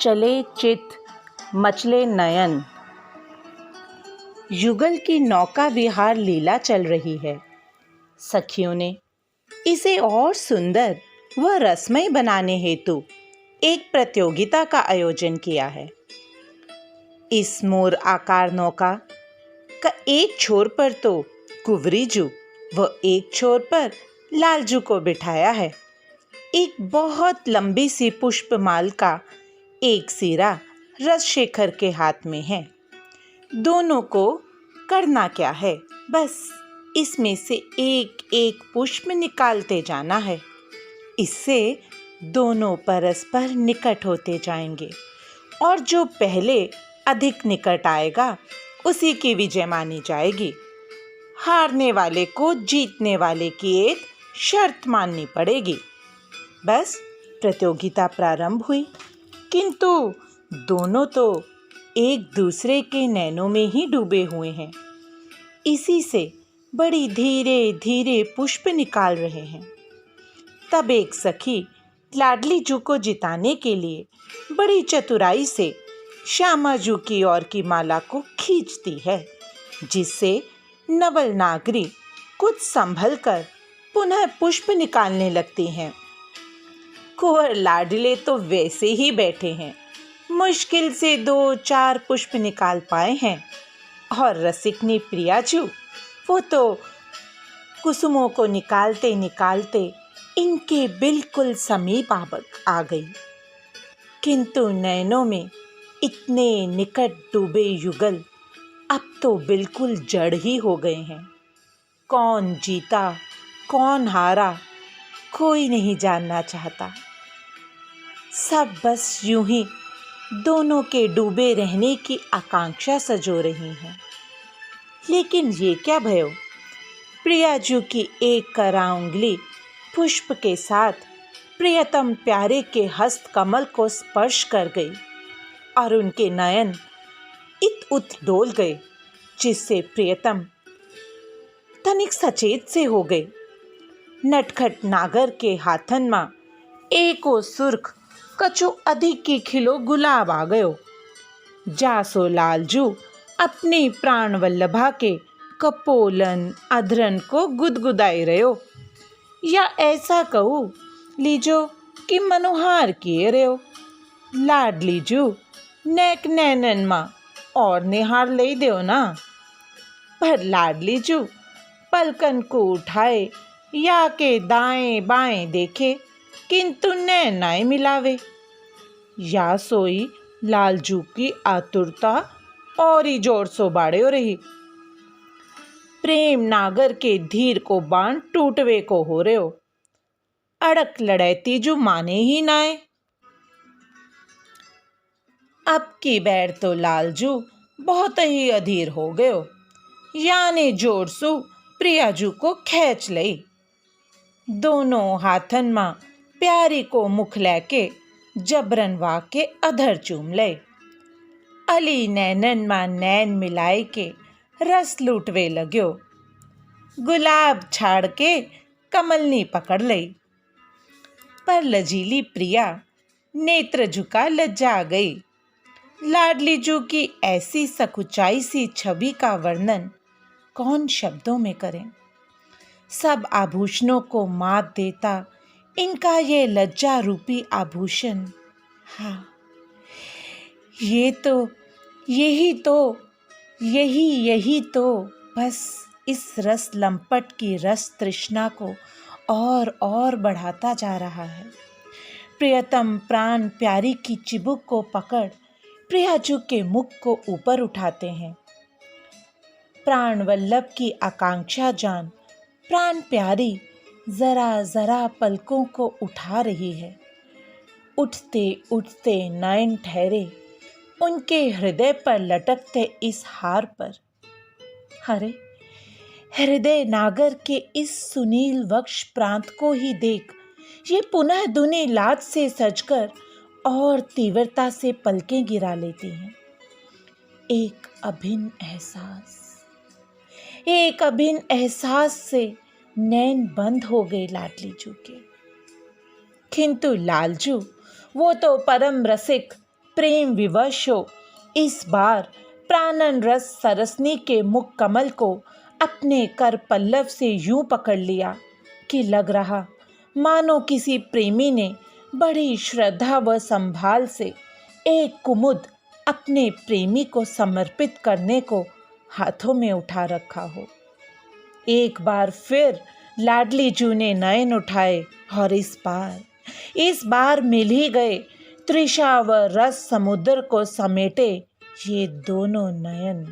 चले चित मचले नयन। युगल की नौका विहार लीला चल रही है। सखियों ने इसे और सुंदर व रसमय बनाने हेतु एक प्रतियोगिता का आयोजन किया है। इस मोर आकार नौका का एक छोर पर तो कुंवरीजू व एक छोर पर लालजू को बिठाया है। एक बहुत लंबी सी पुष्पमाल का एक सिरा रसशेखर के हाथ में है। दोनों को करना क्या है, बस इसमें से एक एक पुष्प निकालते जाना है। इससे दोनों परस्पर निकट होते जाएंगे और जो पहले अधिक निकट आएगा उसी की विजय मानी जाएगी। हारने वाले को जीतने वाले की एक शर्त माननी पड़ेगी। बस प्रतियोगिता प्रारंभ हुई, किंतु दोनों तो एक दूसरे के नैनों में ही डूबे हुए हैं। इसी से बड़ी धीरे धीरे पुष्प निकाल रहे हैं। तब एक सखी लाडली जू को जिताने के लिए बड़ी चतुराई से श्यामा जू की ओर की माला को खींचती है, जिससे नवल नागरी कुछ संभल कर पुनः पुष्प निकालने लगती हैं। कुंवर लाडले तो वैसे ही बैठे हैं, मुश्किल से 2-4 पुष्प निकाल पाए हैं, और रसिकनी प्रियाजू वो तो कुसुमों को निकालते निकालते इनके बिल्कुल समीप आ गई। किंतु नैनों में इतने निकट डूबे युगल अब तो बिल्कुल जड़ ही हो गए हैं। कौन जीता कौन हारा कोई नहीं जानना चाहता। सब बस यूं ही दोनों के डूबे रहने की आकांक्षा सजो रही हैं। लेकिन ये क्या भयो, प्रियाजू की एक करा उंगली पुष्प के साथ प्रियतम प्यारे के हस्त कमल को स्पर्श कर गई और उनके नयन इत उत डोल गए, जिससे प्रियतम तनिक सचेत से हो गए। नटखट नागर के हाथन मां एको सुर्ख कछु अधिक की खिलो गुलाब आ गयो। जासो लालजू अपनी प्राण वल्लभा के कपोलन अधरन को गुदगुदाई रहो, या ऐसा कहूँ लीजो कि मनोहार किए रहो। लाडली जू नेक नैनन मां और निहार ले दो ना। पर लाडली जू पलकन को उठाए या के दाएं बाएं देखे, किंतु नैन नाय मिलावे। या सोई लालजू की आतुरता और ही जोर सो बाड़े हो रही। प्रेम नागर के धीर को बाण टूटवे को हो रहे हो। अड़क लड़ैती जो माने ही नाय। अब की बैर तो लालजू बहुत ही अधीर हो गयो, यानी जोर सु प्रियाजू को खींच लई। दोनों हाथन मां प्यारी को मुख लेके जबरन वाके अधर चूम ले। अली नैनन मां नैन मिलाए के रस लूटवे लग्यो। गुलाब छाड़ के कमलनी पकड़ लई। पर लजीली प्रिया नेत्र झुका लज्जा गई। लाडली जू की ऐसी सकुचाई सी छवि का वर्णन कौन शब्दों में करें। सब आभूषणों को मात देता इनका ये लज्जा रूपी आभूषण, हाँ यही तो बस इस रस लंपट की रस तृष्णा को और बढ़ाता जा रहा है। प्रियतम प्राण प्यारी की चिबुक को पकड़ प्रियाजू के मुख को ऊपर उठाते हैं। प्राण वल्लभ की आकांक्षा जान प्राण प्यारी जरा जरा पलकों को उठा रही है। उठते उठते नयन ठहरे उनके हृदय पर लटकते इस हार पर। अरे हृदय नागर के इस सुनील वक्ष प्रांत को ही देख ये पुनः दुनी लाज से सजकर और तीव्रता से पलकें गिरा लेती हैं। एक अभिन्न एहसास से नैन बंद हो गए लाडली जू के। किंतु लालजू वो तो परम रसिक प्रेम विवश हो इस बार प्राणन रस सरसनी के मुख कमल को अपने कर पल्लव से यूं पकड़ लिया कि लग रहा मानो किसी प्रेमी ने बड़ी श्रद्धा व संभाल से एक कुमुद अपने प्रेमी को समर्पित करने को हाथों में उठा रखा हो। एक बार फिर लाडली जू ने नयन उठाए और इस बार मिल ही गए तृषा व रस समुद्र को समेटे ये दोनों नयन।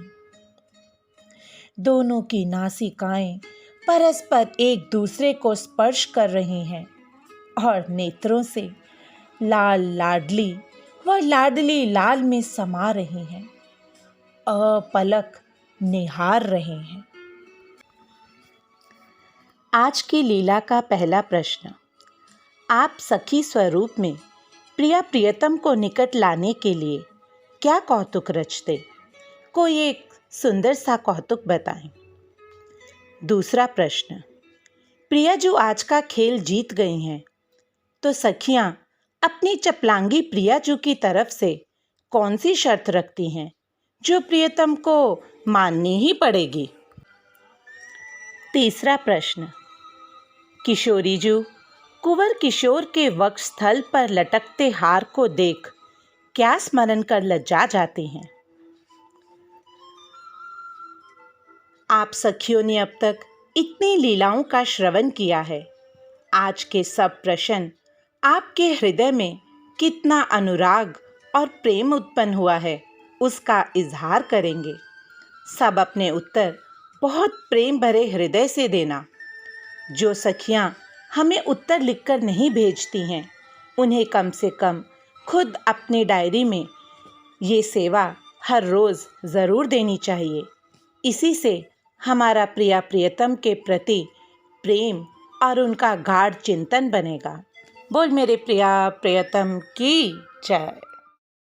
दोनों की नासिकाएं परस्पर एक दूसरे को स्पर्श कर रही हैं और नेत्रों से लाल लाडली व लाडली लाल में समा रही हैं, अपलक निहार रहे हैं। आज की लीला का पहला प्रश्न, आप सखी स्वरूप में प्रिया प्रियतम को निकट लाने के लिए क्या कौतुक रचते? कोई एक सुंदर सा कौतुक बताएं। दूसरा प्रश्न, प्रिया जो आज का खेल जीत गई हैं, तो सखियां अपनी चपलांगी प्रियाजू की तरफ से कौन सी शर्त रखती हैं जो प्रियतम को माननी ही पड़ेगी? तीसरा प्रश्न, किशोरीजू कुंवर किशोर के वक्षस्थल पर लटकते हार को देख क्या स्मरण कर लज्जा जाती हैं? आप सखियों ने अब तक इतनी लीलाओं का श्रवण किया है। आज के सब प्रश्न आपके हृदय में कितना अनुराग और प्रेम उत्पन्न हुआ है उसका इजहार करेंगे। सब अपने उत्तर बहुत प्रेम भरे हृदय से देना। जो सखियां हमें उत्तर लिखकर नहीं भेजती हैं, उन्हें कम से कम खुद अपनी डायरी में ये सेवा हर रोज़ ज़रूर देनी चाहिए। इसी से हमारा प्रिया प्रियतम के प्रति प्रेम और उनका गाढ़ चिंतन बनेगा। बोल मेरे प्रिया प्रियतम की जय।